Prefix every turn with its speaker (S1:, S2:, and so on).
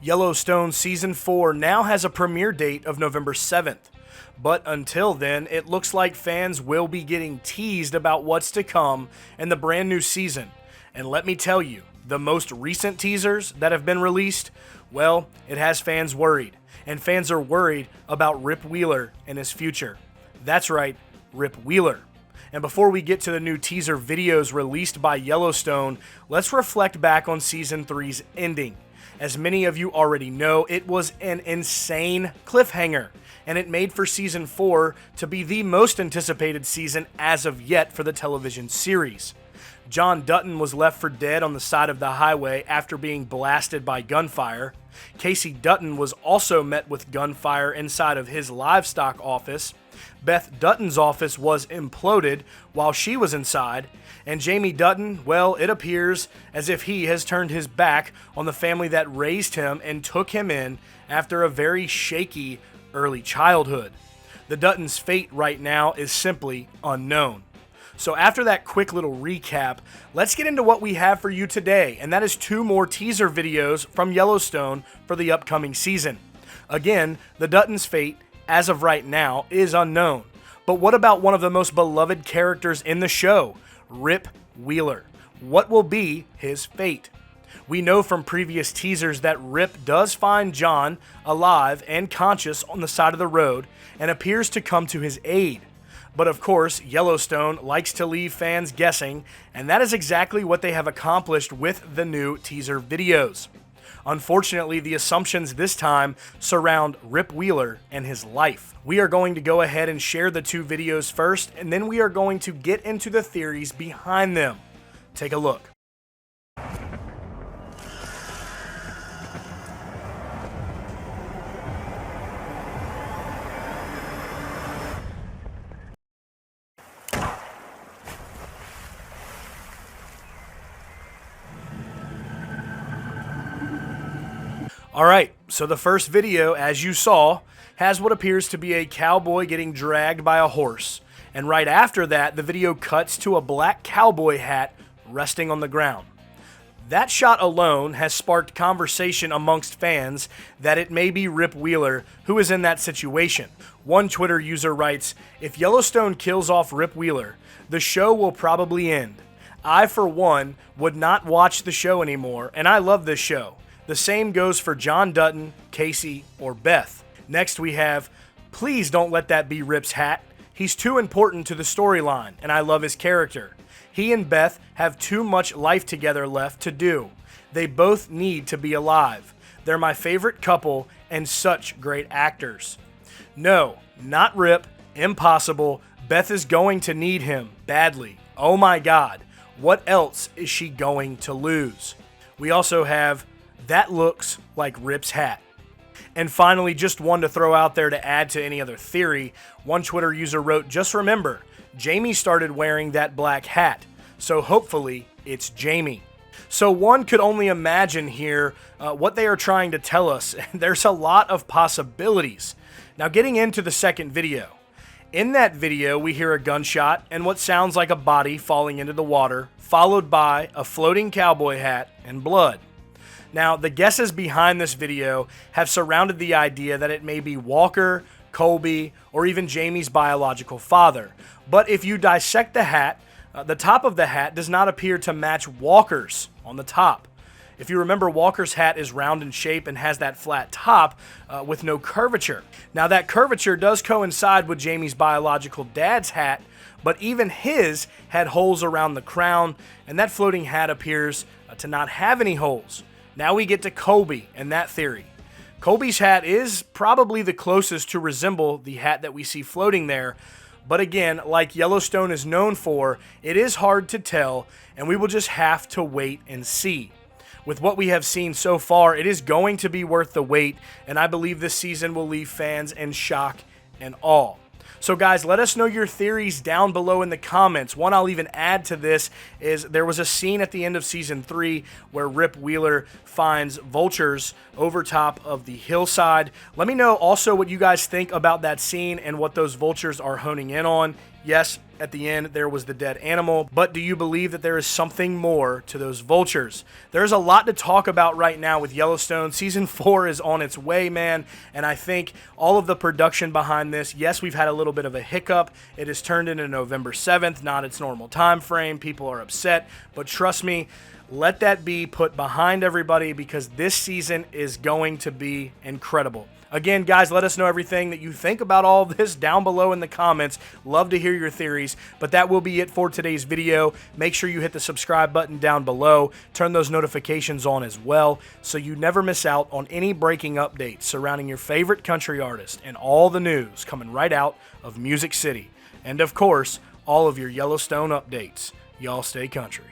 S1: Yellowstone Season 4 now has a premiere date of November 7th. But until then, it looks like fans will be getting teased about what's to come in the brand new season. And let me tell you, the most recent teasers that have been released, well, it has fans worried. And fans are worried about Rip Wheeler and his future. That's right, Rip Wheeler. And before we get to the new teaser videos released by Yellowstone, let's reflect back on Season 3's ending. As many of you already know, it was an insane cliffhanger, and it made for Season 4 to be the most anticipated season as of yet for the television series. John Dutton was left for dead on the side of the highway after being blasted by gunfire. Casey Dutton was also met with gunfire inside of his livestock office. Beth Dutton's office was imploded while she was inside. And Jamie Dutton, well, it appears as if he has turned his back on the family that raised him and took him in after a very shaky early childhood. The Dutton's fate right now is simply unknown. So after that quick little recap, let's get into what we have for you today, and that is 2 more teaser videos from Yellowstone for the upcoming season. Again, the Dutton's fate, as of right now, is unknown. But what about one of the most beloved characters in the show, Rip Wheeler? What will be his fate? We know from previous teasers that Rip does find John alive and conscious on the side of the road and appears to come to his aid. But of course, Yellowstone likes to leave fans guessing, and that is exactly what they have accomplished with the new teaser videos. Unfortunately, the assumptions this time surround Rip Wheeler and his life. We are going to go ahead and share the 2 videos first, and then we are going to get into the theories behind them. Take a look. Alright, so the first video, as you saw, has what appears to be a cowboy getting dragged by a horse. And right after that, the video cuts to a black cowboy hat resting on the ground. That shot alone has sparked conversation amongst fans that it may be Rip Wheeler who is in that situation. One Twitter user writes, "If Yellowstone kills off Rip Wheeler, the show will probably end. I, for one, would not watch the show anymore, and I love this show. The same goes for John Dutton, Casey, or Beth." Next we have, "Please don't let that be Rip's hat. He's too important to the storyline, and I love his character. He and Beth have too much life together left to do. They both need to be alive. They're my favorite couple and such great actors." No, not Rip. Impossible. Beth is going to need him badly. Oh my God. What else is she going to lose? We also have, "That looks like Rip's hat." And finally, just one to throw out there to add to any other theory. One Twitter user wrote, "Just remember, Jamie started wearing that black hat, so hopefully it's Jamie." So one could only imagine here what they are trying to tell us. There's a lot of possibilities. Now getting into the second video. In that video, we hear a gunshot and what sounds like a body falling into the water, followed by a floating cowboy hat and blood. Now, the guesses behind this video have surrounded the idea that it may be Walker, Colby, or even Jamie's biological father. But if you dissect the hat, the top of the hat does not appear to match Walker's on the top. If you remember, Walker's hat is round in shape and has that flat top with no curvature. Now, that curvature does coincide with Jamie's biological dad's hat, but even his had holes around the crown, and that floating hat appears to not have any holes. Now we get to Colby and that theory. Colby's hat is probably the closest to resemble the hat that we see floating there, but again, like Yellowstone is known for, it is hard to tell, and we will just have to wait and see. With what we have seen so far, it is going to be worth the wait, and I believe this season will leave fans in shock and awe. So guys, let us know your theories down below in the comments. One I'll even add to this is there was a scene at the end of Season 3 where Rip Wheeler finds vultures over top of the hillside. Let me know also what you guys think about that scene and what those vultures are honing in on Yes, at the end there was the dead animal, but do you believe that there is something more to those vultures? There's a lot to talk about right now with Yellowstone. Season 4 is on its way, man, and I think all of the production behind this, yes, we've had a little bit of a hiccup. It has turned into November 7th, not its normal time frame. People are upset, but trust me, let that be put behind everybody because this season is going to be incredible. Again, guys, let us know everything that you think about all of this down below in the comments. Love to hear your theories, but that will be it for today's video. Make sure you hit the subscribe button down below. Turn those notifications on as well so you never miss out on any breaking updates surrounding your favorite country artist and all the news coming right out of Music City. And of course, all of your Yellowstone updates. Y'all stay country.